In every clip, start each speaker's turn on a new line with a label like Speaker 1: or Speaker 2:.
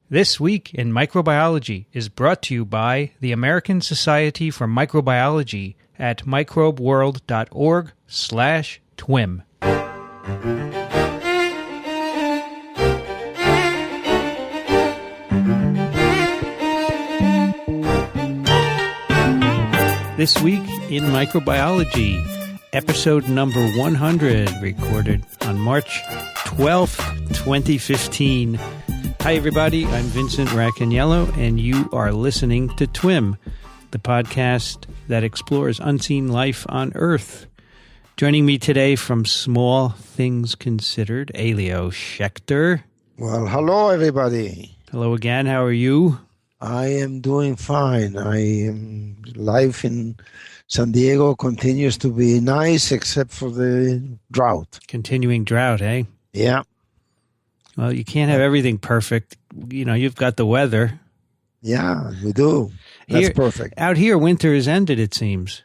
Speaker 1: This Week in Microbiology is brought to you by the American Society for Microbiology at microbeworld.org/TWiM. This Week in Microbiology, episode number 100, recorded on March 12th, 2015. Hi, everybody. I'm Vincent Racaniello, and you are listening to TWiM, the podcast that explores unseen life on Earth. Joining me today from Small Things Considered, Elio Schaechter.
Speaker 2: Well, hello, everybody.
Speaker 1: Hello again. How are you?
Speaker 2: I am doing fine. Life in San Diego continues to be nice, except for the drought.
Speaker 1: Continuing drought, eh?
Speaker 2: Yeah.
Speaker 1: Well, you can't have everything perfect. You know, you've got the weather.
Speaker 2: Yeah, we do. That's perfect.
Speaker 1: Out here, winter has ended, it seems.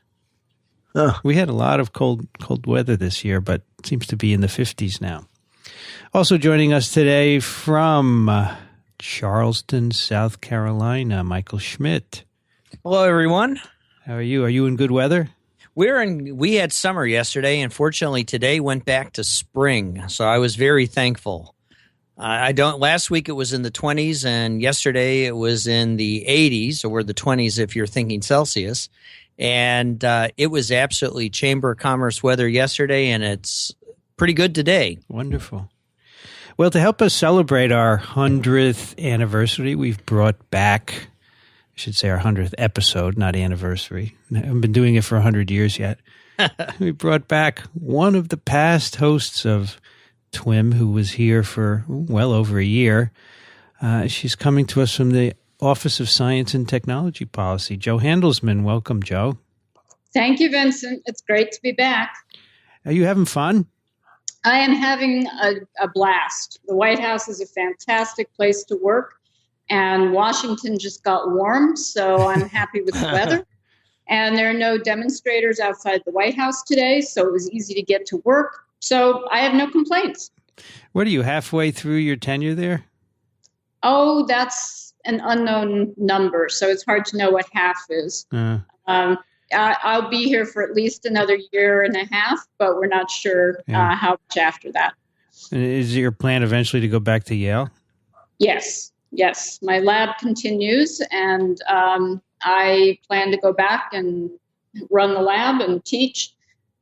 Speaker 2: Huh.
Speaker 1: We had a lot of cold weather this year, but it seems to be in the 50s now. Also joining us today from Charleston, South Carolina, Michael Schmidt.
Speaker 3: Hello, everyone.
Speaker 1: How are you? Are you in good weather?
Speaker 3: We had summer yesterday, and fortunately today went back to spring, so I was very thankful. Last week it was in the 20s, and yesterday it was in the 80s, or the 20s if you're thinking Celsius. And it was absolutely Chamber of Commerce weather yesterday, and it's pretty good today.
Speaker 1: Wonderful. Well, to help us celebrate our 100th anniversary, we've brought back, I should say our 100th episode, not anniversary. I haven't been doing it for 100 years yet. We brought back one of the past hosts of TWiM, who was here for well over a year. She's coming to us from the Office of Science and Technology Policy. Jo Handelsman. Welcome, Jo.
Speaker 4: Thank you, Vincent. It's great to be back.
Speaker 1: Are you having fun?
Speaker 4: I am having a blast. The White House is a fantastic place to work, and Washington just got warm, so I'm happy with the weather. And there are no demonstrators outside the White House today, so it was easy to get to work. So I have no complaints.
Speaker 1: What are you, halfway through your tenure there?
Speaker 4: Oh, that's an unknown number, so it's hard to know what half is. I'll be here for at least another year and a half, but we're not sure how much after that.
Speaker 1: Is your plan eventually to go back to Yale?
Speaker 4: Yes. My lab continues, and I plan to go back and run the lab and teach.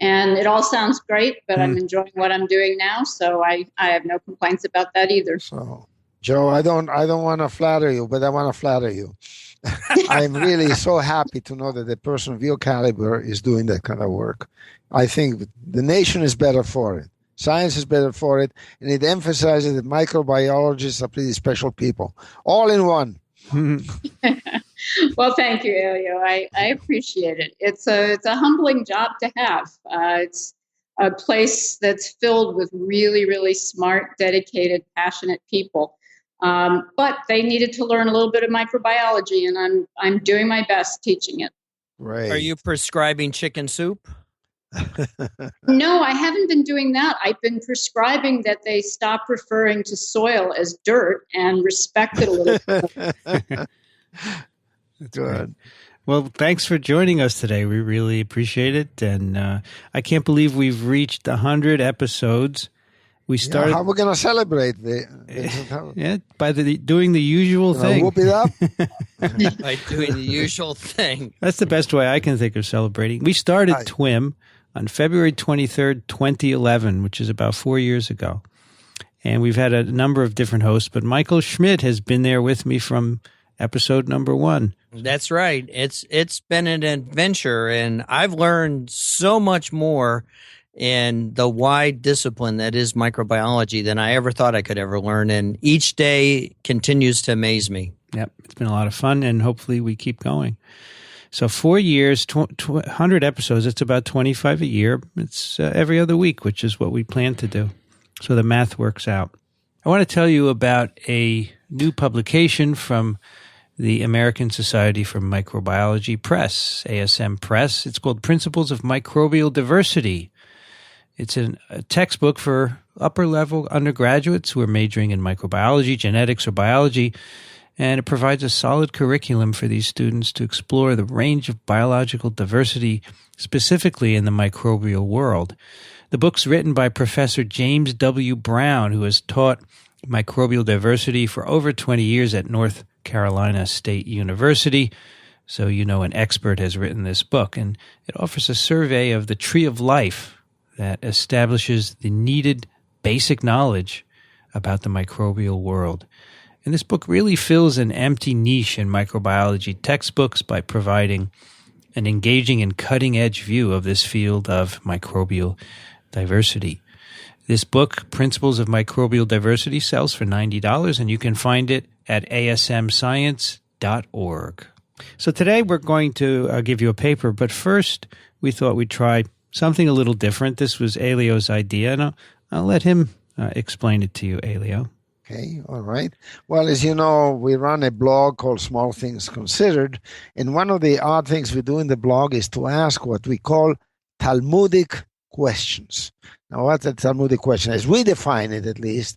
Speaker 4: And it all sounds great, but I'm enjoying what I'm doing now, so I have no complaints about that either.
Speaker 2: So, Jo, I don't want to flatter you, but I want to flatter you. I'm really so happy to know that a person of your caliber is doing that kind of work. I think the nation is better for it. Science is better for it, and it emphasizes that microbiologists are pretty special people. All in one.
Speaker 4: Well, thank you, Elio. I appreciate it. It's a humbling job to have. It's a place that's filled with really, really smart, dedicated, passionate people. But they needed to learn a little bit of microbiology, and I'm doing my best teaching it.
Speaker 2: Right.
Speaker 3: Are you prescribing chicken soup?
Speaker 4: No, I haven't been doing that. I've been prescribing that they stop referring to soil as dirt and respect it a little bit.
Speaker 1: Good. Well, thanks for joining us today. We really appreciate it. And I can't believe we've reached 100 episodes. We started.
Speaker 2: How are we going to celebrate?
Speaker 1: By doing the usual thing.
Speaker 2: Whoop it up?
Speaker 3: By doing the usual thing.
Speaker 1: That's the best way I can think of celebrating. We started TWiM on February 23rd, 2011, which is about 4 years ago. And we've had a number of different hosts, but Michael Schmidt has been there with me from episode number 1.
Speaker 3: That's right. It's been an adventure, and I've learned so much more in the wide discipline that is microbiology than I ever thought I could ever learn, and each day continues to amaze me.
Speaker 1: Yep, it's been a lot of fun, and hopefully we keep going. So 4 years, 100 episodes, it's about 25 a year. It's every other week, which is what we plan to do. So the math works out. I want to tell you about a new publication from the American Society for Microbiology Press, ASM Press. It's called Principles of Microbial Diversity. It's a textbook for upper level undergraduates who are majoring in microbiology, genetics, or biology, and it provides a solid curriculum for these students to explore the range of biological diversity, specifically in the microbial world. The book's written by Professor James W. Brown, who has taught microbial diversity for over 20 years at North Carolina State University. So an expert has written this book, and it offers a survey of the tree of life that establishes the needed basic knowledge about the microbial world. And this book really fills an empty niche in microbiology textbooks by providing an engaging and cutting-edge view of this field of microbial diversity. This book, Principles of Microbial Diversity, sells for $90, and you can find it at asmscience.org. So today we're going to give you a paper, but first we thought we'd try something a little different. This was Elio's idea, and I'll let him explain it to you, Elio.
Speaker 2: Okay, all right. Well, as you know, we run a blog called Small Things Considered, and one of the odd things we do in the blog is to ask what we call Talmudic questions. Now, what's a Talmudic question? As we define it, at least,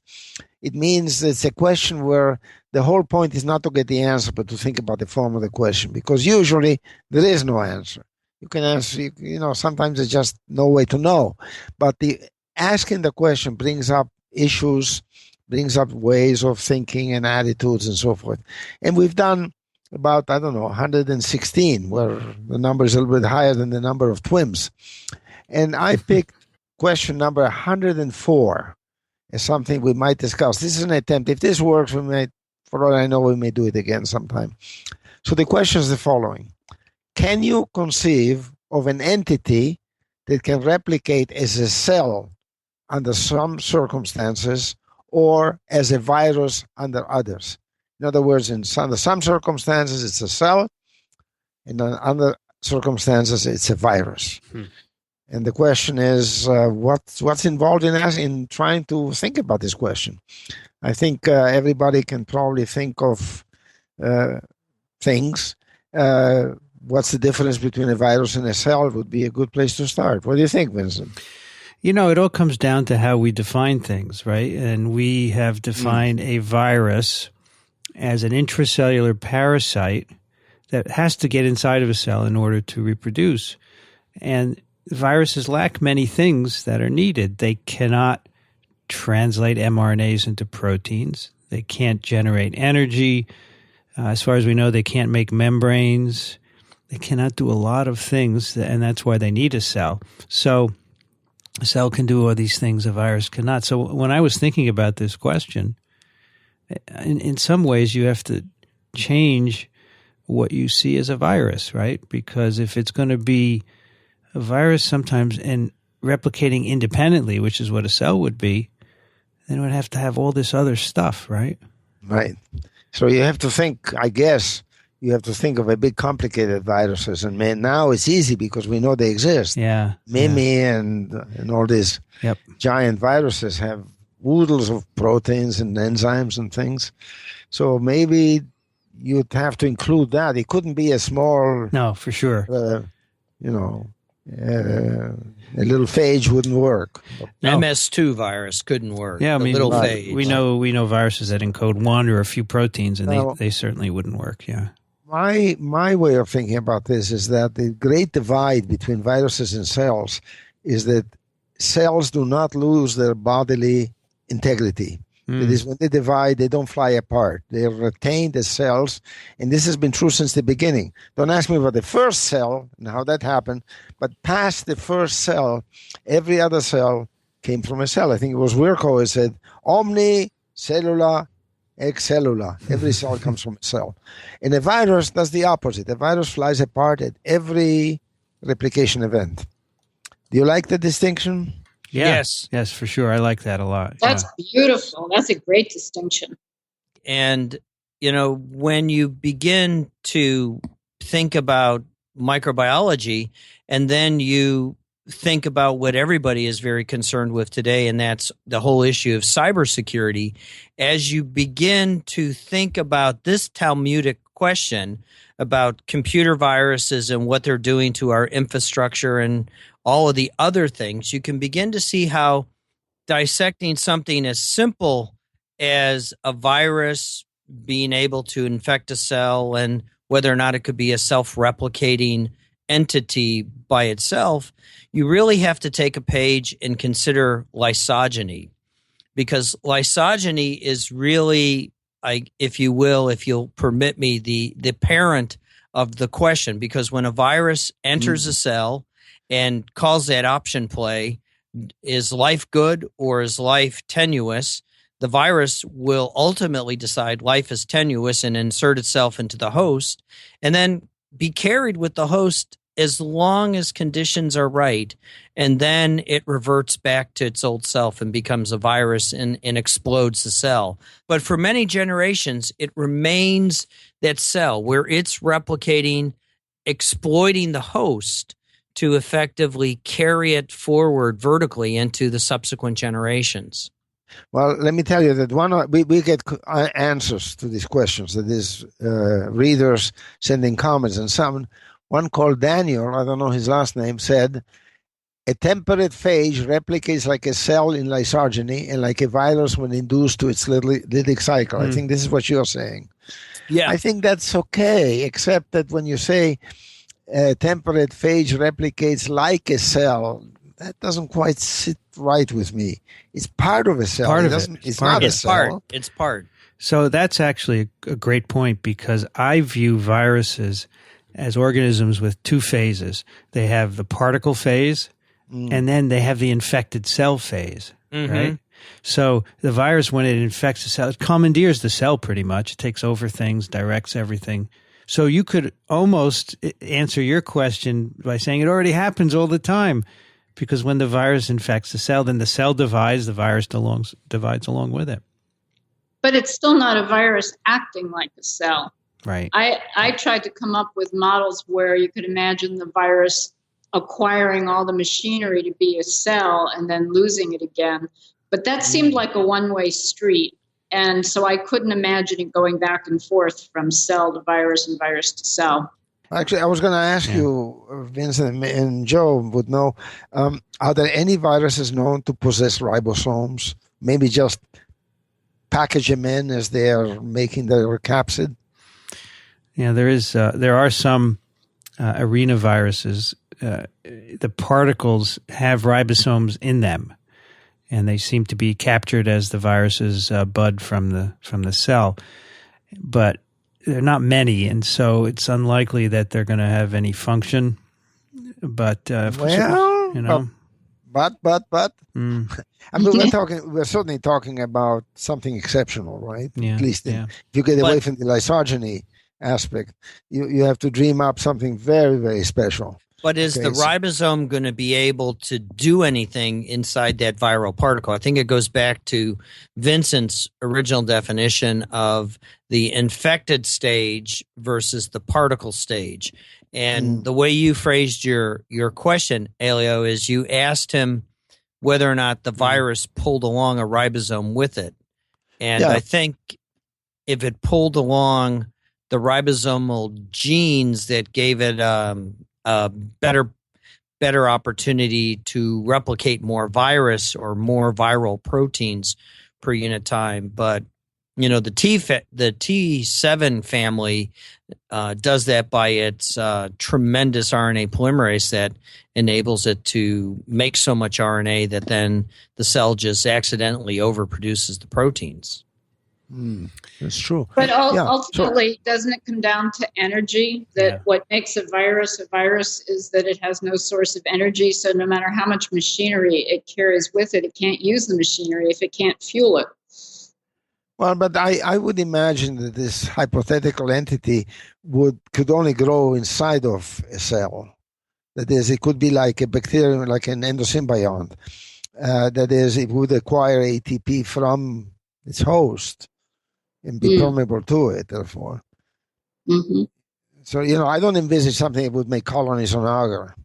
Speaker 2: it means it's a question where the whole point is not to get the answer, but to think about the form of the question, because usually there is no answer. You can answer, sometimes there's just no way to know. But the asking the question brings up issues, brings up ways of thinking and attitudes and so forth. And we've done about, 116, where the number is a little bit higher than the number of TWiMs. And I picked question number 104 as something we might discuss. This is an attempt. If this works, for all I know, we may do it again sometime. So the question is the following. Can you conceive of an entity that can replicate as a cell under some circumstances or as a virus under others? In other words, under some circumstances, it's a cell, and under circumstances, it's a virus. And the question is, what's involved in trying to think about this question? I think everybody can probably think of things. What's the difference between a virus and a cell would be a good place to start. What do you think, Vincent?
Speaker 1: It all comes down to how we define things, right? And we have defined a virus as an intracellular parasite that has to get inside of a cell in order to reproduce. And viruses lack many things that are needed. They cannot translate mRNAs into proteins. They can't generate energy. As far as we know, they can't make membranes. They cannot do a lot of things, and that's why they need a cell. So a cell can do all these things a virus cannot. So when I was thinking about this question, in some ways you have to change what you see as a virus, right? Because if it's going to be a virus sometimes and replicating independently, which is what a cell would be, then it would have to have all this other stuff, right?
Speaker 2: Right. So you have to think, I guess, you have to think of a big complicated viruses. And now it's easy because we know they exist.
Speaker 1: Yeah.
Speaker 2: Mimi and all these giant viruses have oodles of proteins and enzymes and things. So maybe you'd have to include that. It couldn't be a small...
Speaker 1: No, for sure.
Speaker 2: A little phage wouldn't work.
Speaker 3: No. MS2 virus couldn't work.
Speaker 1: Yeah,
Speaker 3: little
Speaker 1: right.
Speaker 3: phage.
Speaker 1: We know viruses that encode one or a few proteins, and they certainly wouldn't work. Yeah.
Speaker 2: My way of thinking about this is that the great divide between viruses and cells is that cells do not lose their bodily integrity. It is when they divide, they don't fly apart. They are retained as cells, and this has been true since the beginning. Don't ask me about the first cell and how that happened, but past the first cell, every other cell came from a cell. I think it was Virchow who said, Omni cellula ex cellula. Every cell comes from a cell. And a virus does the opposite. A virus flies apart at every replication event. Do you like the distinction?
Speaker 1: Yeah. Yes, for sure. I like that a lot.
Speaker 4: That's beautiful. That's a great distinction.
Speaker 3: And, when you begin to think about microbiology and then you think about what everybody is very concerned with today, and that's the whole issue of cybersecurity, as you begin to think about this Talmudic question about computer viruses and what they're doing to our infrastructure and all of the other things, you can begin to see how dissecting something as simple as a virus being able to infect a cell and whether or not it could be a self-replicating entity by itself, you really have to take a page and consider lysogeny, because lysogeny is really, if you will, if you'll permit me, the parent of the question, because when a virus enters a cell and calls that option play, is life good or is life tenuous? The virus will ultimately decide life is tenuous and insert itself into the host and then be carried with the host as long as conditions are right. And then it reverts back to its old self and becomes a virus and explodes the cell. But for many generations, it remains that cell where it's replicating, exploiting the host to effectively carry it forward vertically into the subsequent generations.
Speaker 2: Well, let me tell you that we get answers to these questions. That is, readers sending comments, and one called Daniel, I don't know his last name, said, a temperate phage replicates like a cell in lysogeny and like a virus when induced to its lytic cycle. I think this is what you're saying.
Speaker 3: Yeah,
Speaker 2: I think that's okay, except that when you say temperate phage replicates like a cell, that doesn't quite sit right with me. It's part of a cell. It's not a cell.
Speaker 3: It's part.
Speaker 1: So that's actually a great point, because I view viruses as organisms with two phases. They have the particle phase, and then they have the infected cell phase, right? So the virus, when it infects the cell, it commandeers the cell pretty much. It takes over things, directs everything. So you could almost answer your question by saying it already happens all the time, because when the virus infects the cell, then the cell divides, the virus divides along with it.
Speaker 4: But it's still not a virus acting like a cell.
Speaker 1: Right.
Speaker 4: I tried to come up with models where you could imagine the virus acquiring all the machinery to be a cell and then losing it again. But that seemed like a one-way street. And so I couldn't imagine it going back and forth from cell to virus and virus to cell.
Speaker 2: Actually, I was going to ask you, Vincent and Joe would know, are there any viruses known to possess ribosomes? Maybe just package them in as they are making their capsid?
Speaker 1: Yeah, there are some arenaviruses. The particles have ribosomes in them, and they seem to be captured as the viruses bud from the cell. But there are not many, and so it's unlikely that they're going to have any function. But
Speaker 2: well,
Speaker 1: you know,
Speaker 2: but I mean, we're certainly talking about something exceptional, right?
Speaker 1: Yeah,
Speaker 2: At least if you get away from the lysogeny aspect, you have to dream up something very, very special.
Speaker 3: But is the ribosome going to be able to do anything inside that viral particle? I think it goes back to Vincent's original definition of the infected stage versus the particle stage. And the way you phrased your question, Elio, is you asked him whether or not the virus pulled along a ribosome with it. And I think if it pulled along the ribosomal genes that gave it a better opportunity to replicate more virus or more viral proteins per unit time. But you know, the T7 family does that by its tremendous RNA polymerase that enables it to make so much RNA that then the cell just accidentally overproduces the proteins.
Speaker 2: That's true.
Speaker 4: But ultimately, doesn't it come down to energy? That what makes a virus is that it has no source of energy. So no matter how much machinery it carries with it, it can't use the machinery if it can't fuel it.
Speaker 2: Well, but I would imagine that this hypothetical entity could only grow inside of a cell. That is, it could be like a bacterium, like an endosymbiont. That is, it would acquire ATP from its host and be permeable to it, therefore. So, you know, I don't envisage something that would make colonies on agar.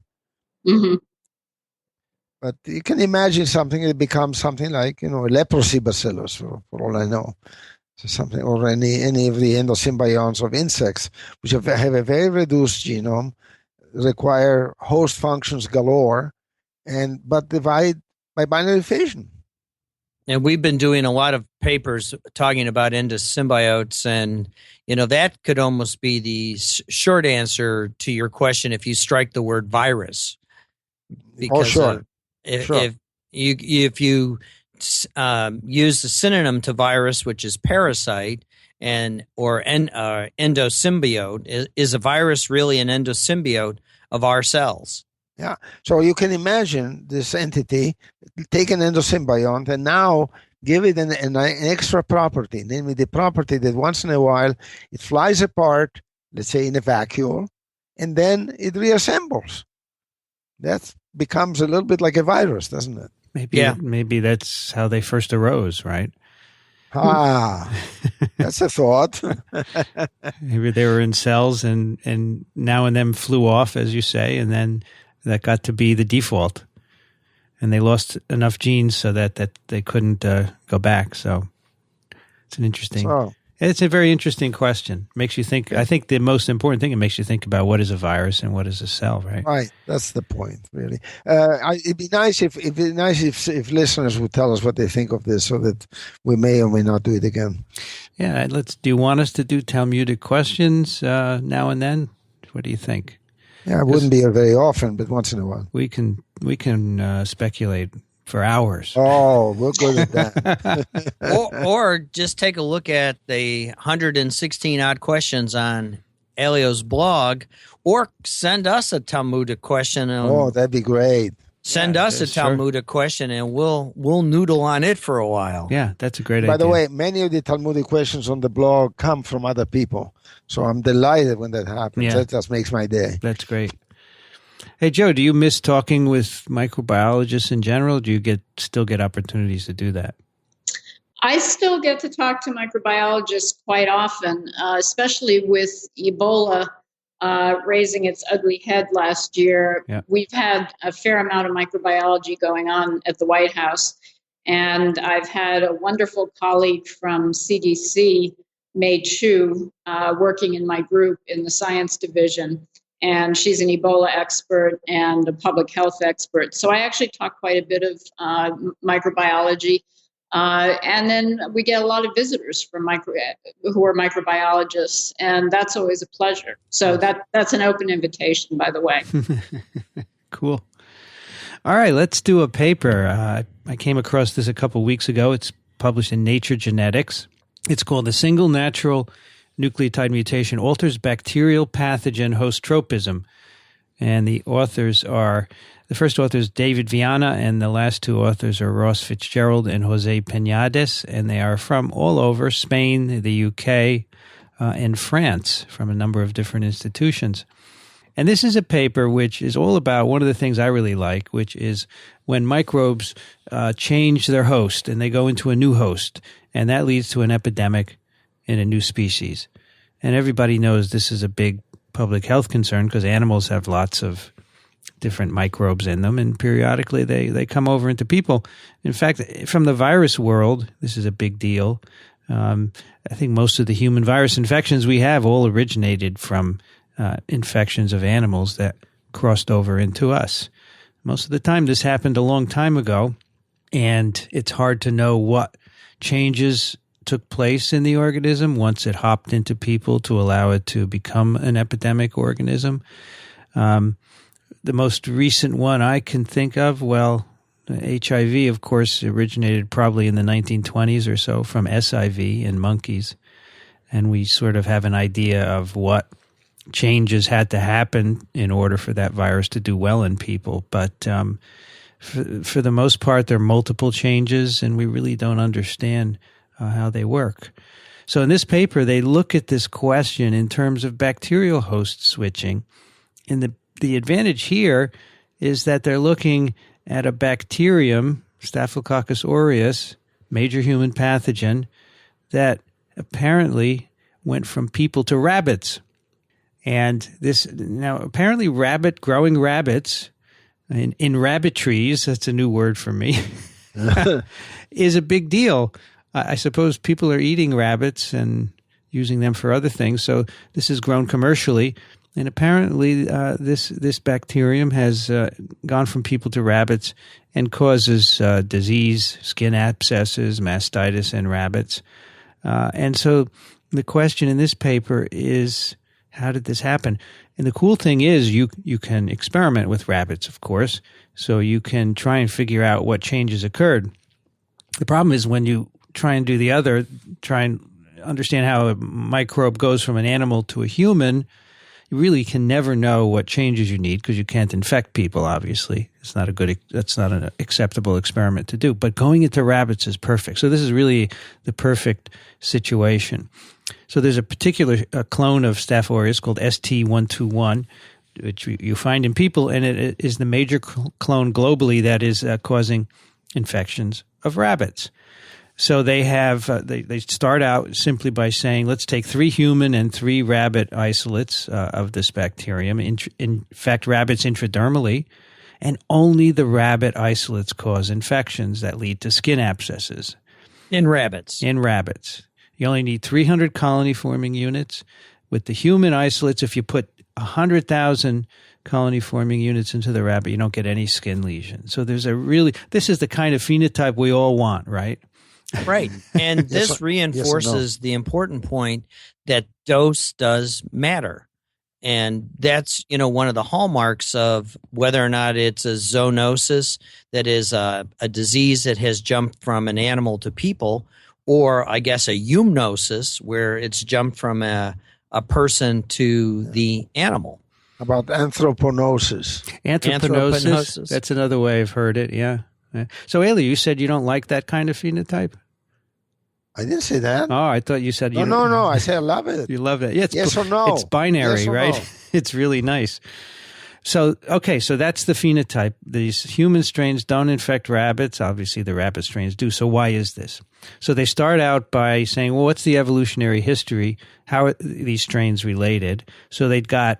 Speaker 2: But you can imagine something that becomes something like, you know, a leprosy bacillus, for all I know. So something, or any of the endosymbionts of insects, which have a very reduced genome, require host functions galore, but divide by binary fission.
Speaker 3: And we've been doing a lot of papers talking about endosymbiotes, and that could almost be the short answer to your question if you strike the word virus. Because
Speaker 2: sure.
Speaker 3: If you use the synonym to virus, which is parasite, or endosymbiote, is a virus really an endosymbiote of our cells?
Speaker 2: Yeah. So you can imagine this entity take an endosymbiont and now give it an extra property, namely the property that once in a while it flies apart, let's say in a vacuole, and then it reassembles. That becomes a little bit like a virus, doesn't it?
Speaker 1: Maybe that's how they first arose, right?
Speaker 2: That's a thought.
Speaker 1: Maybe they were in cells and now and then flew off, as you say, and then that got to be the default. And they lost enough genes so that they couldn't go back. So it's it's a very interesting question. Makes you think. I think the most important thing, it makes you think about what is a virus and what is a cell, right?
Speaker 2: Right. That's the point, really. It'd be nice if listeners would tell us what they think of this, so that we may or may not do it again.
Speaker 1: Yeah. Do you want us to do Talmudic questions now and then? What do you think?
Speaker 2: Yeah, it wouldn't be very often, but once in a while.
Speaker 1: We can speculate for hours.
Speaker 2: Oh, we're good at that.
Speaker 3: or just take a look at the 116 odd questions on Elio's blog, or send us a Talmudic question.
Speaker 2: That'd be great.
Speaker 3: Send us a Talmudic question, and we'll noodle on it for a while.
Speaker 1: Yeah, that's a great idea.
Speaker 2: By the way, many of the Talmudic questions on the blog come from other people, so I'm delighted when that happens.
Speaker 1: Yeah.
Speaker 2: That just makes my day.
Speaker 1: That's great. Hey, Joe, do you miss talking with microbiologists in general? Do you still get opportunities to do that?
Speaker 4: I still get to talk to microbiologists quite often, especially with Ebola raising its ugly head last year.
Speaker 1: Yeah.
Speaker 4: We've had a fair amount of microbiology going on at the White House, and I've had a wonderful colleague from CDC, Mei Chu, working in my group in the science division, and she's an Ebola expert and a public health expert. So I actually talk quite a bit of microbiology. And then we get a lot of visitors from who are microbiologists, and that's always a pleasure. So that's an open invitation, by the way.
Speaker 1: Cool. All right, let's do a paper. I came across this a couple weeks ago. It's published in Nature Genetics. It's called "The Single Natural Nucleotide Mutation Alters Bacterial Pathogen Host Tropism." And the first author is David Viana, and the last two authors are Ross Fitzgerald and Jose Peñades, and they are from all over Spain, the UK, and France, from a number of different institutions. And this is a paper which is all about one of the things I really like, which is when microbes change their host and they go into a new host, and that leads to an epidemic in a new species. And everybody knows this is a big public health concern because animals have lots of different microbes in them, and periodically they come over into people. In fact, from the virus world, this is a big deal. I think most of the human virus infections we have all originated from infections of animals that crossed over into us. Most of the time this happened a long time ago, and it's hard to know what changes took place in the organism once it hopped into people to allow it to become an epidemic organism. The most recent one I can think of, HIV, of course, originated probably in the 1920s or so from SIV in monkeys. And we sort of have an idea of what changes had to happen in order for that virus to do well in people. But for the most part, there are multiple changes, and we really don't understand how they work. So in this paper, they look at this question in terms of bacterial host switching. And the advantage here is that they're looking at a bacterium, Staphylococcus aureus, major human pathogen, that apparently went from people to rabbits. And apparently growing rabbits in rabbit trees, that's a new word for me, is a big deal. I suppose people are eating rabbits and using them for other things. So this is grown commercially. And apparently this bacterium has gone from people to rabbits and causes disease, skin abscesses, mastitis in rabbits. And so the question in this paper is, how did this happen? And the cool thing is you can experiment with rabbits, of course, so you can try and figure out what changes occurred. The problem is when you try and do the other, try and understand how a microbe goes from an animal to a human, you really can never know what changes you need because you can't infect people, obviously. That's not an acceptable experiment to do. But going into rabbits is perfect. So this is really the perfect situation. So there's a particular clone of Staph aureus called ST121, which you find in people, and it is the major clone globally that is causing infections of rabbits. So they have they start out simply by saying, let's take 3 human and 3 rabbit isolates of this bacterium, infect rabbits intradermally, and only the rabbit isolates cause infections that lead to skin abscesses.
Speaker 3: In rabbits.
Speaker 1: You only need 300 colony-forming units. With the human isolates, if you put 100,000 colony-forming units into the rabbit, you don't get any skin lesions. So this is the kind of phenotype we all want, right?
Speaker 3: Right. And this reinforces the important point that dose does matter. And that's, one of the hallmarks of whether or not it's a zoonosis, that is a disease that has jumped from an animal to people, or I guess a eumnosis, where it's jumped from a person to the animal.
Speaker 2: About anthroponosis.
Speaker 1: Anthroponosis. That's another way I've heard it, yeah. So, Elio, you said you don't like that kind of phenotype?
Speaker 2: I didn't say that.
Speaker 1: Oh, I thought you said you
Speaker 2: No. I said I love it.
Speaker 1: You love it. Yeah,
Speaker 2: yes or no.
Speaker 1: It's binary,
Speaker 2: yes
Speaker 1: right?
Speaker 2: No.
Speaker 1: It's really nice. So that's the phenotype. These human strains don't infect rabbits. Obviously, the rabbit strains do. So why is this? So they start out by saying, well, what's the evolutionary history? How are these strains related? So they'd got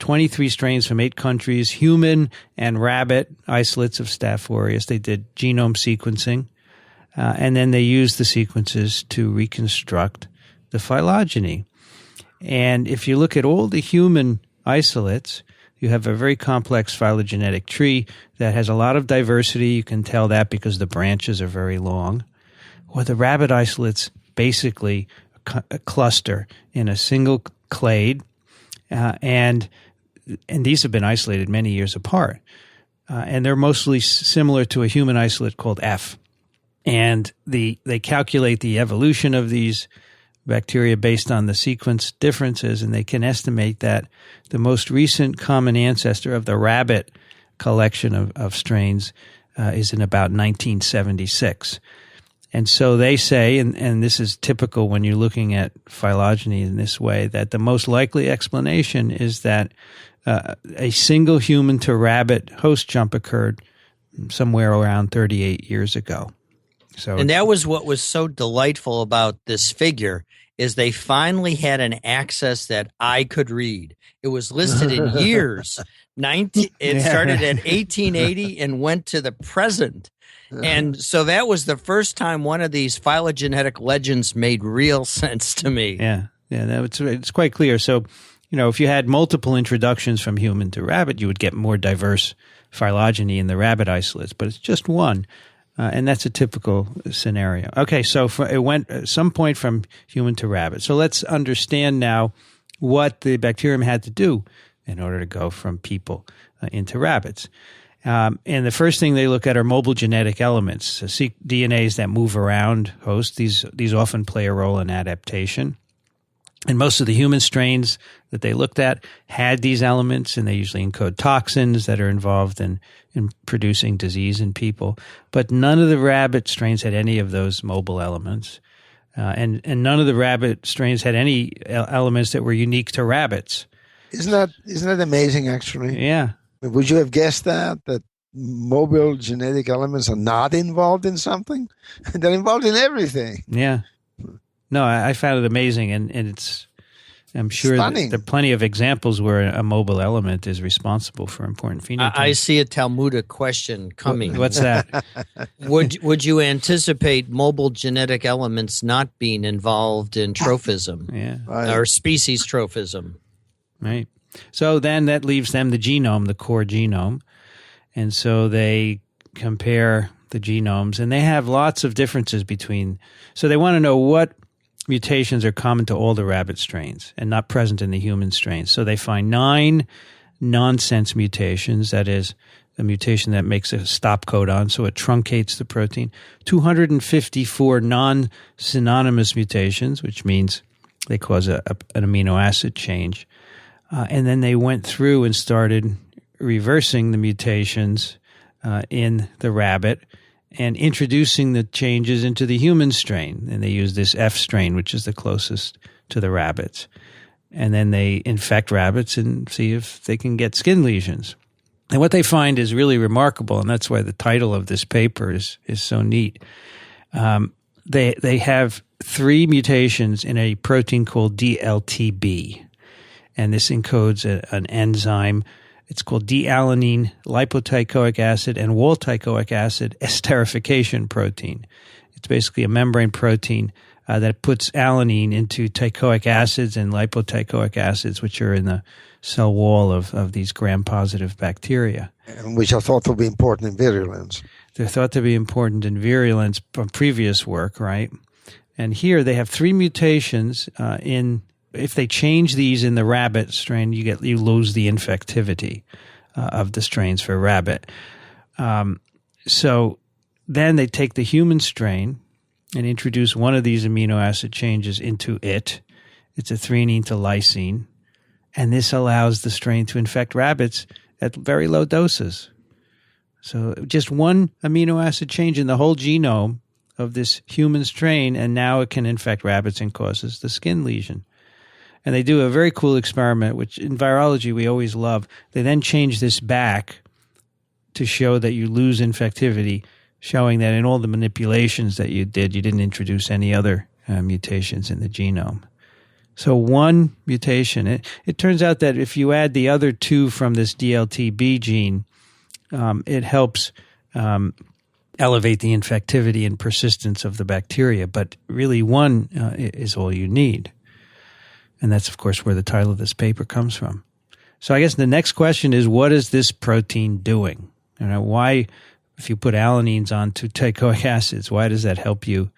Speaker 1: 23 strains from 8 countries, human and rabbit isolates of Staph aureus. They did genome sequencing, and then they used the sequences to reconstruct the phylogeny. And if you look at all the human isolates, you have a very complex phylogenetic tree that has a lot of diversity. You can tell that because the branches are very long. Or the rabbit isolates basically a cluster in a single clade, and these have been isolated many years apart. And they're mostly similar to a human isolate called F. And they calculate the evolution of these bacteria based on the sequence differences, and they can estimate that the most recent common ancestor of the rabbit collection of strains is in about 1976. And so they say, and this is typical when you're looking at phylogeny in this way, that the most likely explanation is that a single human to rabbit host jump occurred somewhere around 38 years ago.
Speaker 3: And that was what was so delightful about this figure, is they finally had an access that I could read. It was listed in years. It started at 1880 and went to the present. And so that was the first time one of these phylogenetic legends made real sense to me.
Speaker 1: Yeah, it's quite clear. So, if you had multiple introductions from human to rabbit, you would get more diverse phylogeny in the rabbit isolates, but it's just one. And that's a typical scenario. Okay, so it went at some point from human to rabbit. So let's understand now what the bacterium had to do in order to go from people into rabbits. And the first thing they look at are mobile genetic elements, so DNAs that move around hosts. These often play a role in adaptation. And most of the human strains that they looked at had these elements, and they usually encode toxins that are involved in producing disease in people. But none of the rabbit strains had any of those mobile elements. And none of the rabbit strains had any elements that were unique to rabbits.
Speaker 2: Isn't that amazing, actually?
Speaker 1: Yeah.
Speaker 2: Would you have guessed that mobile genetic elements are not involved in something? They're involved in everything.
Speaker 1: Yeah. No, I found it amazing, and I'm sure there are plenty of examples where a mobile element is responsible for important phenotypes.
Speaker 3: I see a Talmudic question coming.
Speaker 1: What's that?
Speaker 3: Would you anticipate mobile genetic elements not being involved in tropism?
Speaker 1: Yeah.
Speaker 3: Or species tropism?
Speaker 1: Right. So then that leaves them the genome, the core genome. And so they compare the genomes, and they have lots of differences between. So they want to know what mutations are common to all the rabbit strains and not present in the human strains. So they find 9 nonsense mutations, that is, a mutation that makes a stop codon, so it truncates the protein. 254 non-synonymous mutations, which means they cause an amino acid change. And then they went through and started reversing the mutations in the rabbit and introducing the changes into the human strain. And they use this F strain, which is the closest to the rabbits. And then they infect rabbits and see if they can get skin lesions. And what they find is really remarkable, and that's why the title of this paper is so neat. They have 3 mutations in a protein called DLTB, and this encodes an enzyme. It's called D-alanine lipoteichoic acid and wall teichoic acid esterification protein. It's basically a membrane protein that puts alanine into teichoic acids and lipoteichoic acids, which are in the cell wall of these gram-positive bacteria.
Speaker 2: And which are thought to be important in virulence.
Speaker 1: They're thought to be important in virulence from previous work, right? And here they have 3 mutations if they change these in the rabbit strain, you lose the infectivity of the strains for rabbit. So then they take the human strain and introduce one of these amino acid changes into it. It's a threonine to lysine. And this allows the strain to infect rabbits at very low doses. So just one amino acid change in the whole genome of this human strain, and now it can infect rabbits and causes the skin lesion. And they do a very cool experiment, which in virology we always love. They then change this back to show that you lose infectivity, showing that in all the manipulations that you did, you didn't introduce any other mutations in the genome. So one mutation, it turns out that if you add the other 2 from this DLTB gene, it helps elevate the infectivity and persistence of the bacteria. But really one is all you need. And that's, of course, where the title of this paper comes from. So I guess the next question is, what is this protein doing? Why, if you put alanines onto teichoic acids, why does that help you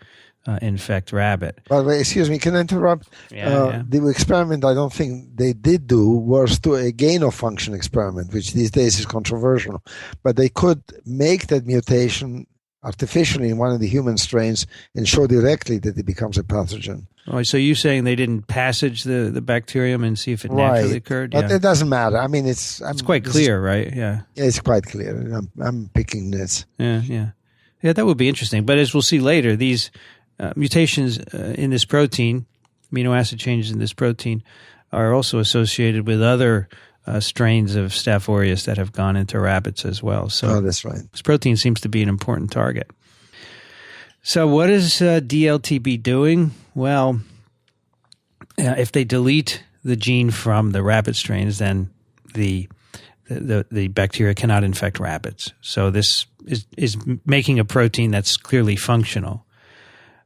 Speaker 1: infect rabbit?
Speaker 2: By the way, excuse me, can I interrupt?
Speaker 1: Yeah.
Speaker 2: The experiment I don't think they did do was to a gain-of-function experiment, which these days is controversial. But they could make that mutation artificially in one of the human strains and show directly that it becomes a pathogen.
Speaker 1: Oh, so you're saying they didn't passage the bacterium and see if it naturally occurred?
Speaker 2: But it doesn't matter. I mean, it's
Speaker 1: quite clear, right? Yeah.
Speaker 2: It's quite clear. I'm picking nits.
Speaker 1: Yeah, that would be interesting. But as we'll see later, these mutations in this protein, amino acid changes in this protein, are also associated with other strains of Staph aureus that have gone into rabbits as well. So
Speaker 2: that's right.
Speaker 1: This protein seems to be an important target. So what is DLTB doing? Well, if they delete the gene from the rabbit strains, then the bacteria cannot infect rabbits. So this is making a protein that's clearly functional.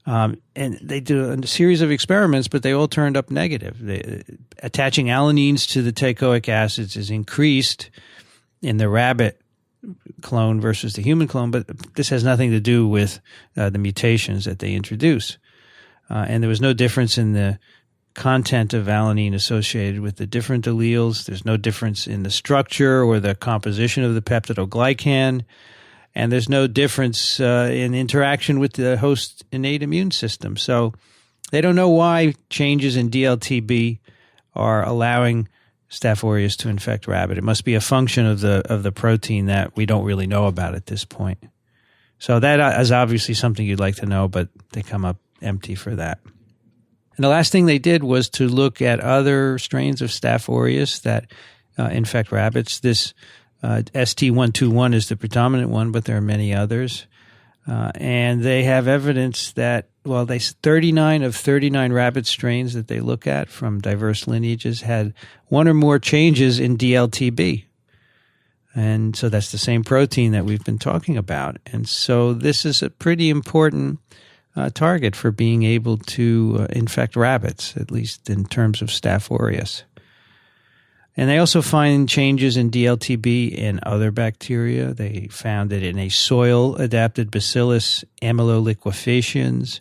Speaker 1: And they do a series of experiments, but they all turned up negative. Attaching alanines to the teichoic acids is increased in the rabbit clone versus the human clone, but this has nothing to do with the mutations that they introduce. And there was no difference in the content of alanine associated with the different alleles. There's no difference in the structure or the composition of the peptidoglycan. And there's no difference in interaction with the host innate immune system. So they don't know why changes in DLTB are allowing Staph aureus to infect rabbit. It must be a function of the protein that we don't really know about at this point. So that is obviously something you'd like to know, but they come up empty for that. And the last thing they did was to look at other strains of Staph aureus that infect rabbits. This ST121 is the predominant one, but there are many others. And they have evidence that, 39 of 39 rabbit strains that they look at from diverse lineages had one or more changes in DLTB. And so that's the same protein that we've been talking about. And so this is a pretty important target for being able to infect rabbits, at least in terms of Staph aureus. And they also find changes in DLTB in other bacteria. They found it in a soil-adapted Bacillus amyloliquefaciens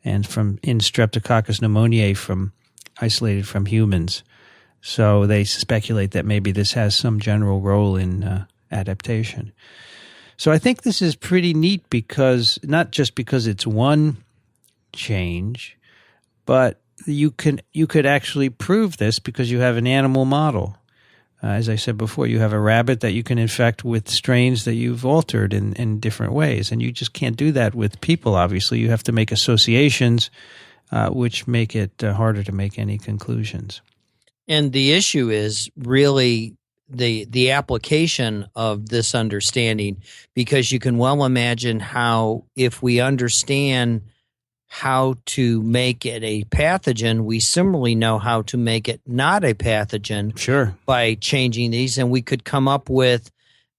Speaker 1: and in Streptococcus pneumoniae isolated from humans. So they speculate that maybe this has some general role in adaptation. So I think this is pretty neat because not just because it's one change, but you could actually prove this because you have an animal model. As I said before, you have a rabbit that you can infect with strains that you've altered in different ways, and you just can't do that with people, obviously. You have to make associations, which make it harder to make any conclusions.
Speaker 3: And the issue is really the application of this understanding, because you can well imagine how if we understand how to make it a pathogen, we similarly know how to make it not a pathogen.
Speaker 1: Sure.
Speaker 3: By changing these. And we could come up with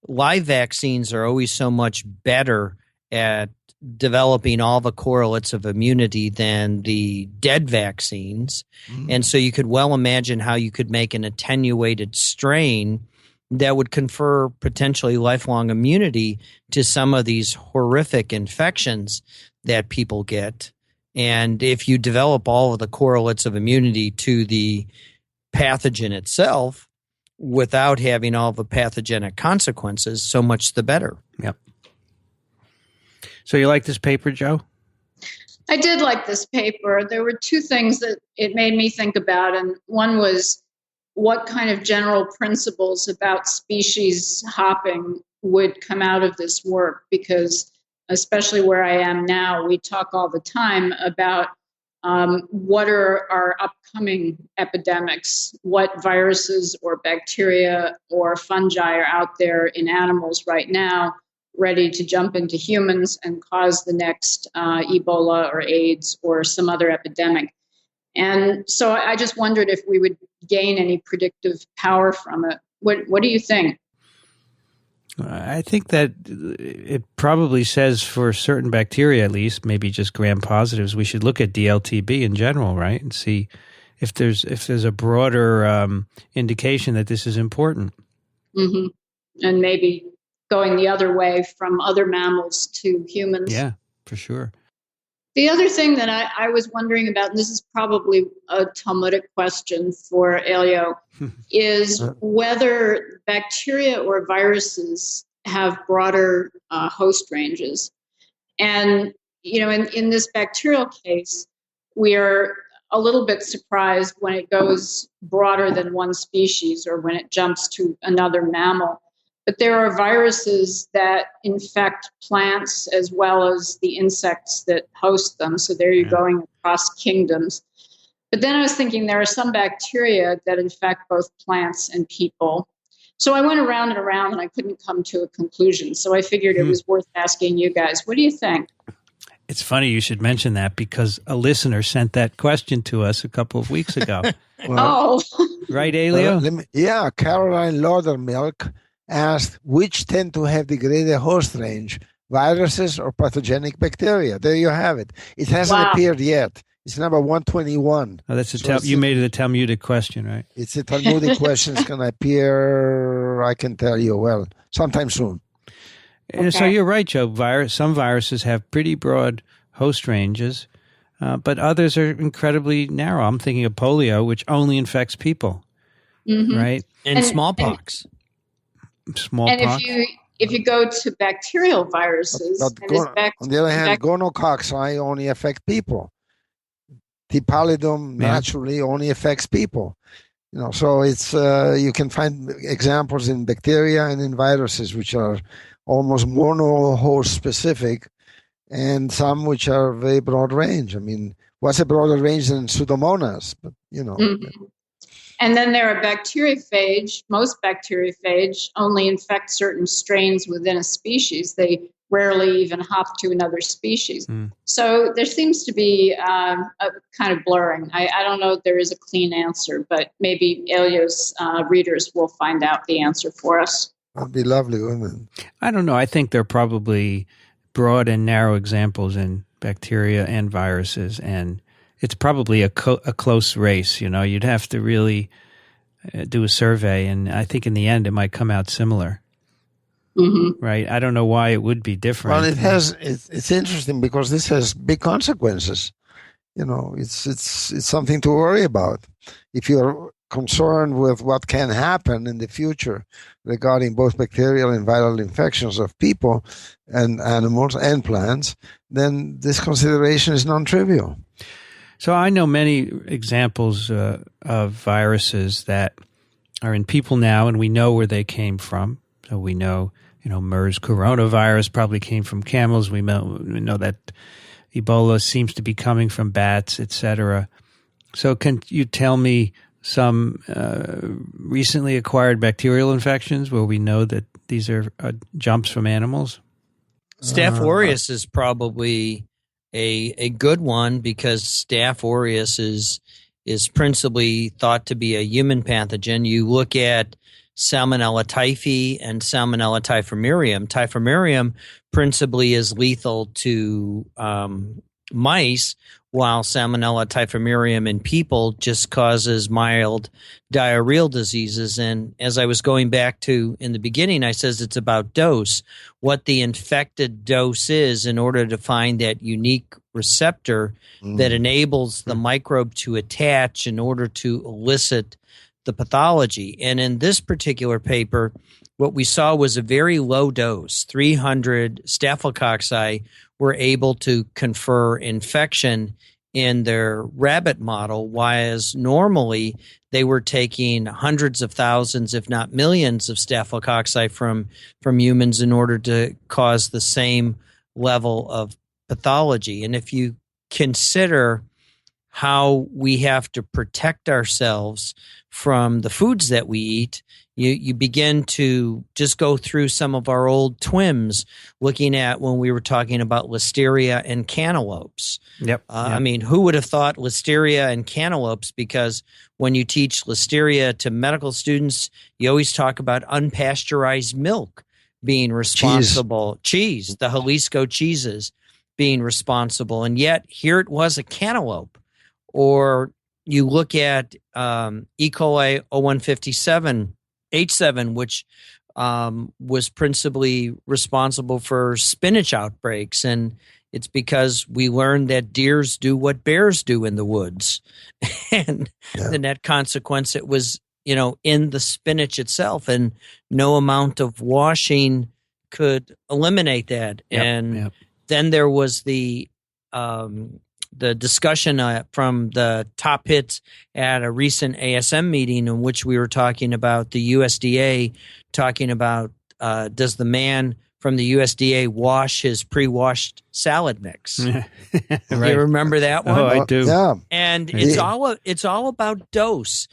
Speaker 3: live vaccines are always so much better at developing all the correlates of immunity than the dead vaccines. Mm-hmm. And so you could well imagine how you could make an attenuated strain that would confer potentially lifelong immunity to some of these horrific infections that people get. And if you develop all of the correlates of immunity to the pathogen itself without having all the pathogenic consequences, so much the better.
Speaker 1: Yep. So you like this paper, Joe?
Speaker 4: I did like this paper. There were two things that it made me think about, and one was what kind of general principles about species hopping would come out of this work, because especially where I am now, we talk all the time about what are our upcoming epidemics, what viruses or bacteria or fungi are out there in animals right now, ready to jump into humans and cause the next Ebola or AIDS or some other epidemic. And so I just wondered if we would gain any predictive power from it. What do you think?
Speaker 1: I think that it probably says for certain bacteria, at least, maybe just gram-positives, we should look at DLTB in general, right, and see if there's a broader indication that this is important.
Speaker 4: Mm-hmm. And maybe going the other way from other mammals to humans.
Speaker 1: Yeah, for sure.
Speaker 4: The other thing that I was wondering about, and this is probably a Talmudic question for Elio, is whether bacteria or viruses have broader host ranges. And, you know, in this bacterial case, we are a little bit surprised when it goes broader than one species or when it jumps to another mammal. But there are viruses that infect plants as well as the insects that host them. So there you're going across kingdoms. But then I was thinking there are some bacteria that infect both plants and people. So I went around and around and I couldn't come to a conclusion. So I figured it was worth asking you guys. What do you think?
Speaker 1: It's funny you should mention that because a listener sent that question to us a couple of weeks ago. Right, Elio?
Speaker 2: Caroline Laudermilk asked which tend to have the greater host range, viruses or pathogenic bacteria. There you have it. It hasn't appeared yet. It's number 121.
Speaker 1: Oh, that's you made it a Talmudic question, right?
Speaker 2: It's a Talmudic question. It's going to appear, I can tell you, sometime soon.
Speaker 1: And so you're right, Joe. Some viruses have pretty broad host ranges, but others are incredibly narrow. I'm thinking of polio, which only infects people, right?
Speaker 3: And smallpox.
Speaker 1: Smallpox.
Speaker 4: And if you go to bacterial viruses,
Speaker 2: on the other hand, gonococci only affect people. T. pallidum naturally only affects people. You know, so it's you can find examples in bacteria and in viruses which are almost mono-host specific, and some which are very broad range. I mean, what's a broader range than Pseudomonas? But
Speaker 4: And then there are bacteriophage. Most bacteriophage only infect certain strains within a species. They rarely even hop to another species. So there seems to be a kind of blurring. I don't know if there is a clean answer, but maybe Elio's readers will find out the answer for us.
Speaker 2: That'd be lovely, wouldn't it?
Speaker 1: I don't know. I think there are probably broad and narrow examples in bacteria and viruses, and it's probably a close race. You know, you'd have to really do a survey, and I think in the end it might come out similar.
Speaker 4: Mm-hmm.
Speaker 1: Right? I don't know why it would be different.
Speaker 2: Well, it's interesting because this has big consequences. It's something to worry about. If you're concerned with what can happen in the future regarding both bacterial and viral infections of people and animals and plants, then this consideration is non-trivial.
Speaker 1: So I know many examples of viruses that are in people now, and we know where they came from. So we know, MERS coronavirus probably came from camels. We know that Ebola seems to be coming from bats, etc. So can you tell me some recently acquired bacterial infections where we know that these are jumps from animals?
Speaker 3: Staph aureus is probably a good one because Staph aureus is principally thought to be a human pathogen. You look at Salmonella typhi and Salmonella typhimurium. Typhimurium principally is lethal to mice, while Salmonella typhimurium in people just causes mild diarrheal diseases. And as I was going back to in the beginning, I says it's about dose, what the infected dose is in order to find that unique receptor that enables the microbe to attach in order to elicit the pathology. And in this particular paper, what we saw was a very low dose. 300 staphylococci were able to confer infection in their rabbit model, whereas normally they were taking hundreds of thousands, if not millions, of staphylococci from humans in order to cause the same level of pathology. And if you consider how we have to protect ourselves from the foods that we eat, you begin to just go through some of our old TWiMs, looking at when we were talking about listeria and cantaloupes.
Speaker 1: Yep.
Speaker 3: I mean, who would have thought listeria and cantaloupes? Because when you teach listeria to medical students, you always talk about unpasteurized milk being responsible. Cheese, the Jalisco cheeses being responsible. And yet here it was a cantaloupe. Or you look at E. coli 0157 H7, which was principally responsible for spinach outbreaks. And it's because we learned that deers do what bears do in the woods. And the net consequence, it was, in the spinach itself, and no amount of washing could eliminate that. Then there was the discussion from the top hits at a recent ASM meeting in which we were talking about the USDA talking about does the man from the USDA wash his pre-washed salad mix? Right. You remember that one?
Speaker 1: Oh, I do.
Speaker 2: Yeah.
Speaker 3: And it's all about dose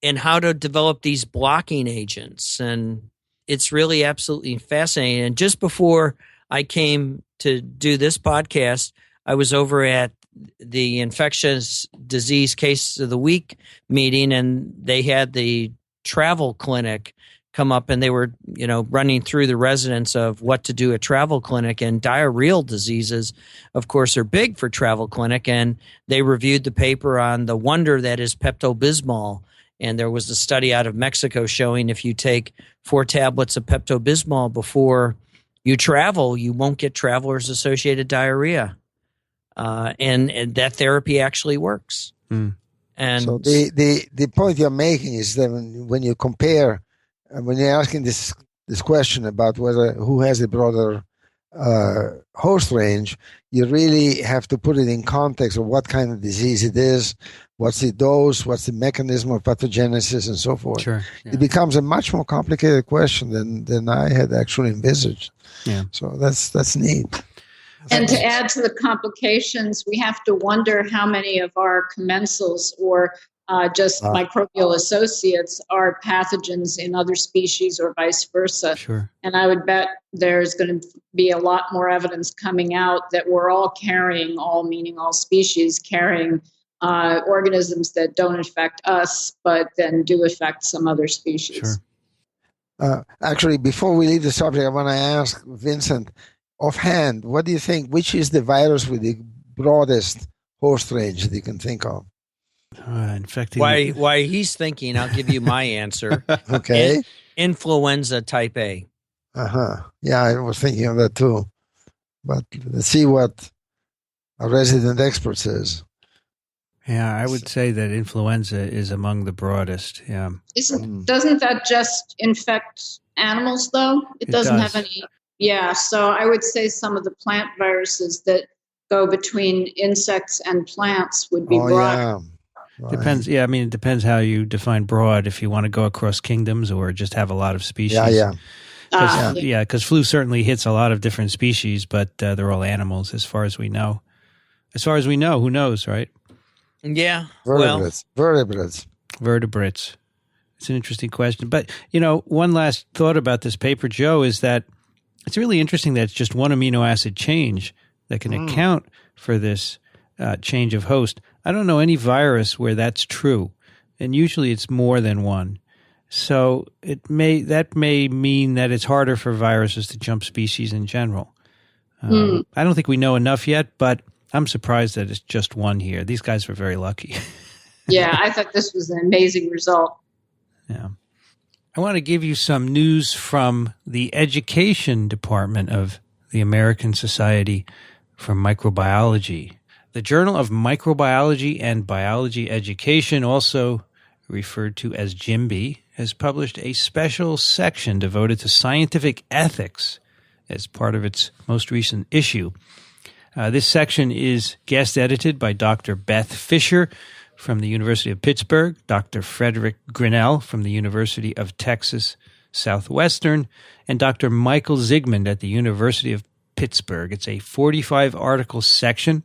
Speaker 3: and how to develop these blocking agents. And it's really absolutely fascinating. And just before I came to do this podcast, I was over at the infectious disease case of the week meeting, and they had the travel clinic come up, and they were, running through the residents of what to do at travel clinic. And diarrheal diseases, of course, are big for travel clinic. And they reviewed the paper on the wonder that is Pepto-Bismol. And there was a study out of Mexico showing if you take 4 tablets of Pepto-Bismol before you travel, you won't get travelers-associated diarrhea. And that therapy actually works. And
Speaker 2: so the point you're making is that when you compare, when you're asking this question about who has a broader host range, you really have to put it in context of what kind of disease it is, what's the dose, what's the mechanism of pathogenesis, and so forth.
Speaker 1: Sure. Yeah.
Speaker 2: It becomes a much more complicated question than I had actually envisaged.
Speaker 1: Yeah.
Speaker 2: So that's neat.
Speaker 4: And to add to the complications, we have to wonder how many of our commensals or just microbial associates are pathogens in other species or vice versa.
Speaker 1: Sure.
Speaker 4: And I would bet there's going to be a lot more evidence coming out that we're all carrying, all meaning all species, carrying organisms that don't affect us, but then do affect some other species.
Speaker 1: Sure.
Speaker 2: Actually, before we leave the subject, I want to ask Vincent, offhand, what do you think, which is the virus with the broadest host range that you can think of?
Speaker 1: Infecting.
Speaker 3: Why he's thinking, I'll give you my answer.
Speaker 2: Okay.
Speaker 3: Influenza type A.
Speaker 2: Yeah, I was thinking of that too. But let's see what a resident expert says.
Speaker 1: Yeah, I would say that influenza is among the broadest. Yeah.
Speaker 4: Doesn't that just infect animals, though? It doesn't have any. Yeah, so I would say some of the plant viruses that go between insects and plants would be broad.
Speaker 2: Yeah. Right.
Speaker 1: Depends. Yeah, I mean, it depends how you define broad. If you want to go across kingdoms or just have a lot of species.
Speaker 2: Yeah.
Speaker 1: Because flu certainly hits a lot of different species, but they're all animals as far as we know. As far as we know, who knows, right?
Speaker 3: Yeah.
Speaker 2: Vertebrates.
Speaker 1: It's an interesting question. But, one last thought about this paper, Joe, is that it's really interesting that it's just one amino acid change that can account for this change of host. I don't know any virus where that's true, and usually it's more than one. So that may mean that it's harder for viruses to jump species in general. I don't think we know enough yet, but I'm surprised that it's just one here. These guys were very lucky.
Speaker 4: Yeah, I thought this was an amazing result.
Speaker 1: Yeah. I want to give you some news from the education department of the American Society for Microbiology. The Journal of Microbiology and Biology Education, also referred to as JIMBY, has published a special section devoted to scientific ethics as part of its most recent issue. This section is guest edited by Dr. Beth Fisher from the University of Pittsburgh, Dr. Frederick Grinnell from the University of Texas Southwestern, and Dr. Michael Zygmunt at the University of Pittsburgh. It's a 45-article section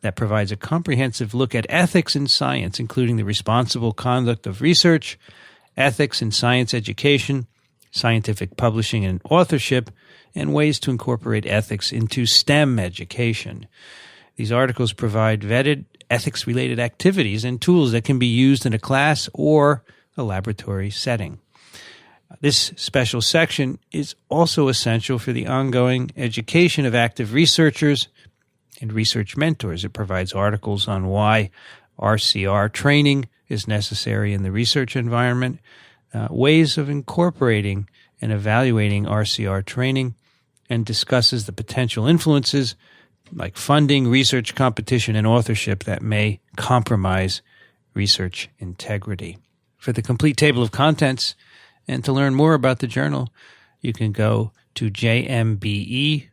Speaker 1: that provides a comprehensive look at ethics in science, including the responsible conduct of research, ethics in science education, scientific publishing and authorship, and ways to incorporate ethics into STEM education. These articles provide vetted ethics-related activities and tools that can be used in a class or a laboratory setting. This special section is also essential for the ongoing education of active researchers and research mentors. It provides articles on why RCR training is necessary in the research environment, ways of incorporating and evaluating RCR training, and discusses the potential influences like funding, research competition, and authorship that may compromise research integrity. For the complete table of contents and to learn more about the journal, you can go to jmbe.asm.org.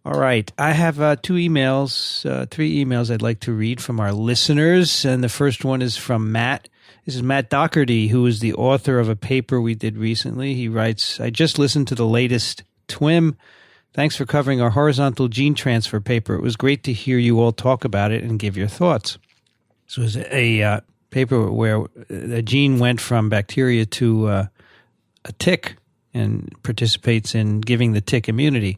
Speaker 1: All right. I have three emails I'd like to read from our listeners. And the first one is from Matt. This is Matt Doherty, who is the author of a paper we did recently. He writes, I just listened to the latest TWiM. Thanks for covering our horizontal gene transfer paper. It was great to hear you all talk about it and give your thoughts. This was a paper where a gene went from bacteria to a tick and participates in giving the tick immunity.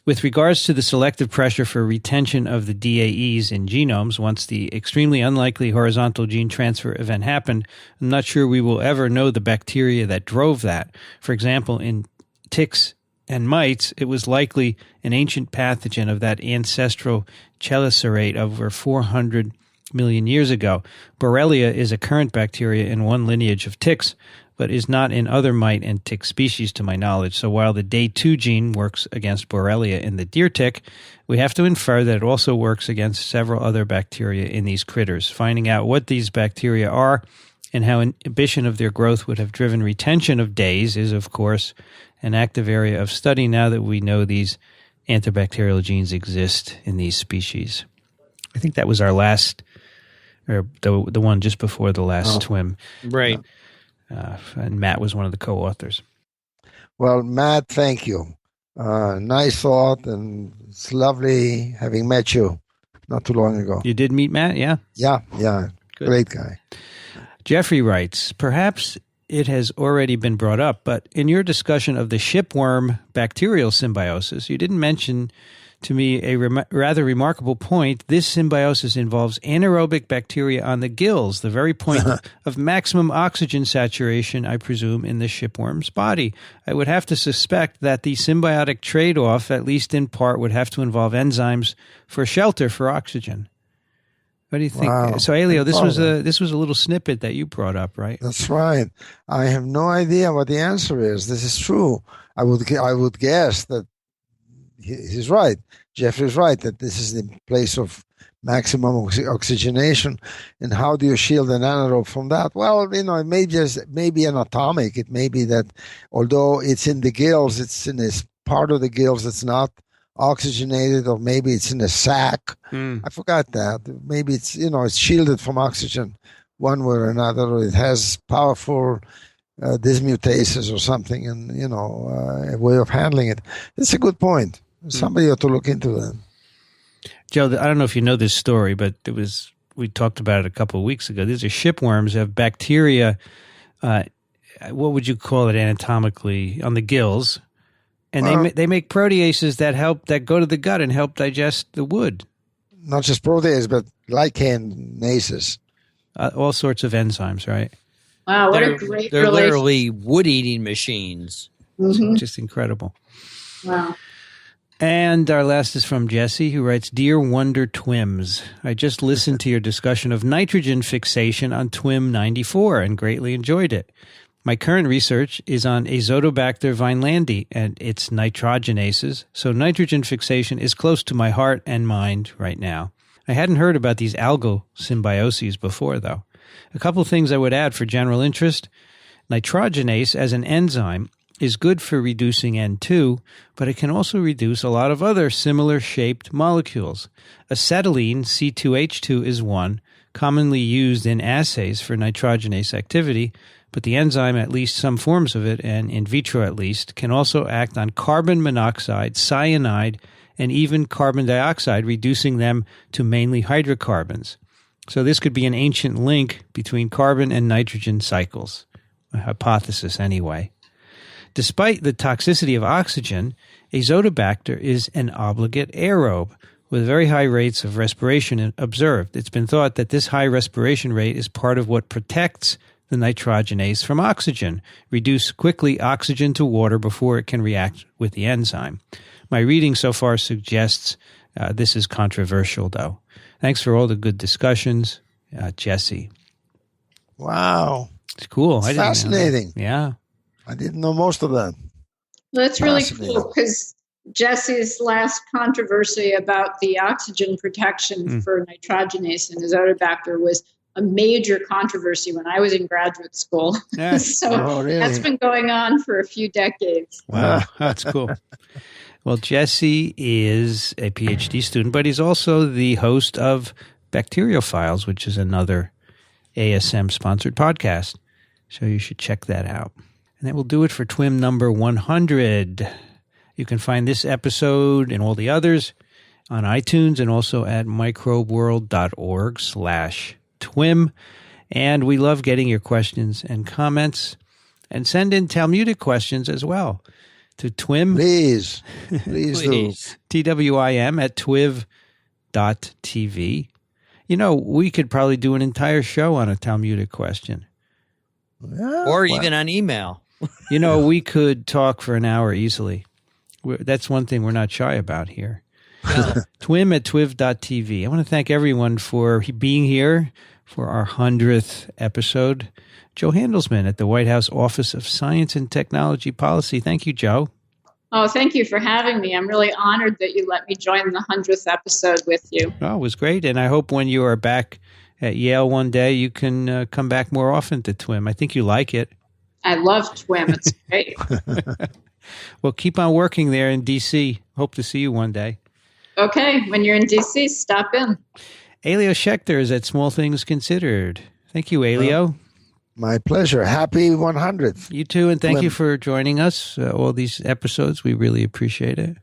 Speaker 1: With regards to the selective pressure for retention of the DAEs in genomes, once the extremely unlikely horizontal gene transfer event happened, I'm not sure we will ever know the bacteria that drove that. For example, in ticks and mites, it was likely an ancient pathogen of that ancestral chelicerate over 400 million years ago. Borrelia is a current bacteria in one lineage of ticks, but is not in other mite and tick species to my knowledge. So while the Day2 gene works against Borrelia in the deer tick, we have to infer that it also works against several other bacteria in these critters. Finding out what these bacteria are and how inhibition of their growth would have driven retention of days is, of course, an active area of study now that we know these antibacterial genes exist in these species. I think that was our last, or the one just before the last TWiM.
Speaker 3: Right.
Speaker 1: And Matt was one of the co-authors.
Speaker 2: Well, Matt, thank you. Nice thought, and it's lovely having met you not too long ago.
Speaker 1: You did meet Matt, yeah?
Speaker 2: Yeah.
Speaker 1: Good.
Speaker 2: Great guy.
Speaker 1: Jeffrey writes, perhaps it has already been brought up, but in your discussion of the shipworm bacterial symbiosis, you didn't mention to me a rather remarkable point. This symbiosis involves anaerobic bacteria on the gills, the very point of maximum oxygen saturation, I presume, in the shipworm's body. I would have to suspect that the symbiotic trade-off, at least in part, would have to involve enzymes for shelter for oxygen. What do you think?
Speaker 2: Wow.
Speaker 1: So, Elio, this was a little snippet that you brought up, right?
Speaker 2: That's right. I have no idea what the answer is. This is true. I would guess that he's right. Jeffrey's right that this is the place of maximum oxygenation. And how do you shield an anaerobe from that? Well, it may be anatomic. It may be that although it's in the gills, it's in this part of the gills that's not oxygenated, or maybe it's in a sac. I forgot that. Maybe it's it's shielded from oxygen one way or another, or it has powerful dismutases or something, and a way of handling it. It's a good point. Somebody ought to look into that.
Speaker 1: Joe, I don't know if you know this story, but we talked about it a couple of weeks ago. These are shipworms that have bacteria. What would you call it anatomically on the gills? And they make proteases that go to the gut and help digest the wood.
Speaker 2: Not just protease, but glycanases.
Speaker 1: All sorts of enzymes, right?
Speaker 4: Wow, what a great
Speaker 3: They're literally wood-eating machines.
Speaker 4: Mm-hmm.
Speaker 1: Just incredible.
Speaker 4: Wow.
Speaker 1: And our last is from Jesse, who writes, Dear Wonder TWiMs, I just listened to your discussion of nitrogen fixation on TWiM 94 and greatly enjoyed it. My current research is on Azotobacter vinelandii and its nitrogenases, so nitrogen fixation is close to my heart and mind right now. I hadn't heard about these algal symbioses before, though. A couple things I would add for general interest. Nitrogenase as an enzyme is good for reducing N2, but it can also reduce a lot of other similar-shaped molecules. Acetylene, C2H2, is one, commonly used in assays for nitrogenase activity, but the enzyme, at least some forms of it, and in vitro at least, can also act on carbon monoxide, cyanide, and even carbon dioxide, reducing them to mainly hydrocarbons. So this could be an ancient link between carbon and nitrogen cycles. A hypothesis, anyway. Despite the toxicity of oxygen, Azotobacter is an obligate aerobe, with very high rates of respiration observed. It's been thought that this high respiration rate is part of what protects the nitrogenase from oxygen, reduce quickly oxygen to water before it can react with the enzyme. My reading so far suggests this is controversial, though. Thanks for all the good discussions, Jesse.
Speaker 2: Wow.
Speaker 1: It's cool.
Speaker 2: It's fascinating.
Speaker 1: Yeah.
Speaker 2: I didn't know most of that.
Speaker 4: Well, that's really cool because Jesse's last controversy about the oxygen protection for nitrogenase and Azotobacter was a major controversy when I was in graduate school.
Speaker 1: Yeah.
Speaker 4: So that's been going on for a few decades.
Speaker 1: Wow, that's cool. Well, Jesse is a PhD student, but he's also the host of Bacterial Files, which is another ASM-sponsored podcast. So you should check that out. And that will do it for TWiM number 100. You can find this episode and all the others on iTunes and also at microbeworld.org/TWiM. And we love getting your questions and comments. And send in Talmudic questions as well to TWiM.
Speaker 2: Please do.
Speaker 1: TWiM at twiv.tv. We could probably do an entire show on a Talmudic question.
Speaker 2: Yeah,
Speaker 3: or even on email.
Speaker 1: We could talk for an hour easily. That's one thing we're not shy about here. TWiM at twiv.tv. I want to thank everyone for being here for our 100th episode. Joe Handelsman at the White House Office of Science and Technology Policy. Thank you, Joe.
Speaker 4: Oh, thank you for having me. I'm really honored that you let me join the 100th episode with you.
Speaker 1: Oh, it was great. And I hope when you are back at Yale one day, you can come back more often to TWiM. I think you like it.
Speaker 4: I love TWiM. It's great.
Speaker 1: Well, keep on working there in D.C. Hope to see you one day.
Speaker 4: Okay. When you're in D.C., stop in.
Speaker 1: Elio Schaechter is at Small Things Considered. Thank you, Elio.
Speaker 2: My pleasure. Happy 100th.
Speaker 1: You too, and thank you for joining us all these episodes. We really appreciate it.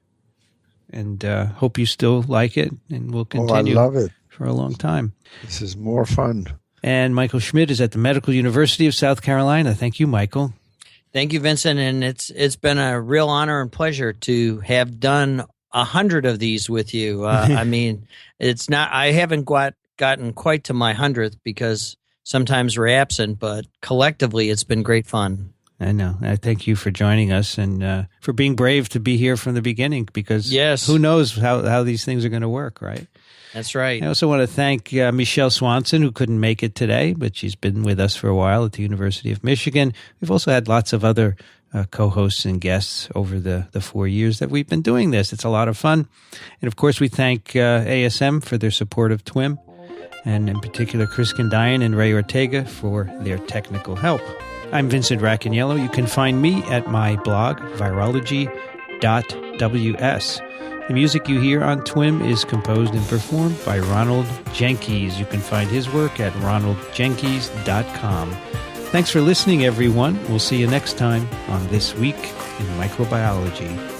Speaker 1: And hope you still like it, and we'll continue
Speaker 2: I love it.
Speaker 1: For a long time.
Speaker 2: This is more fun.
Speaker 1: And Michael Schmidt is at the Medical University of South Carolina. Thank you, Michael.
Speaker 3: Thank you, Vincent. And it's been a real honor and pleasure to have done 100 of these with you. I mean, it's not. I haven't gotten quite to my 100th because sometimes we're absent, but collectively, it's been great fun.
Speaker 1: I know. I thank you for joining us and for being brave to be here from the beginning, because who knows how these things are going to work, right?
Speaker 3: That's right.
Speaker 1: I also want to thank Michelle Swanson, who couldn't make it today, but she's been with us for a while at the University of Michigan. We've also had lots of other co-hosts and guests over the 4 years that we've been doing this. It's a lot of fun. And, of course, we thank ASM for their support of TWiM, and in particular Chris Condayan and Ray Ortega for their technical help. I'm Vincent Racaniello. You can find me at my blog, virology.ws. The music you hear on TWiM is composed and performed by Ronald Jenkins. You can find his work at ronaldjenkins.com. Thanks for listening, everyone. We'll see you next time on This Week in Microbiology.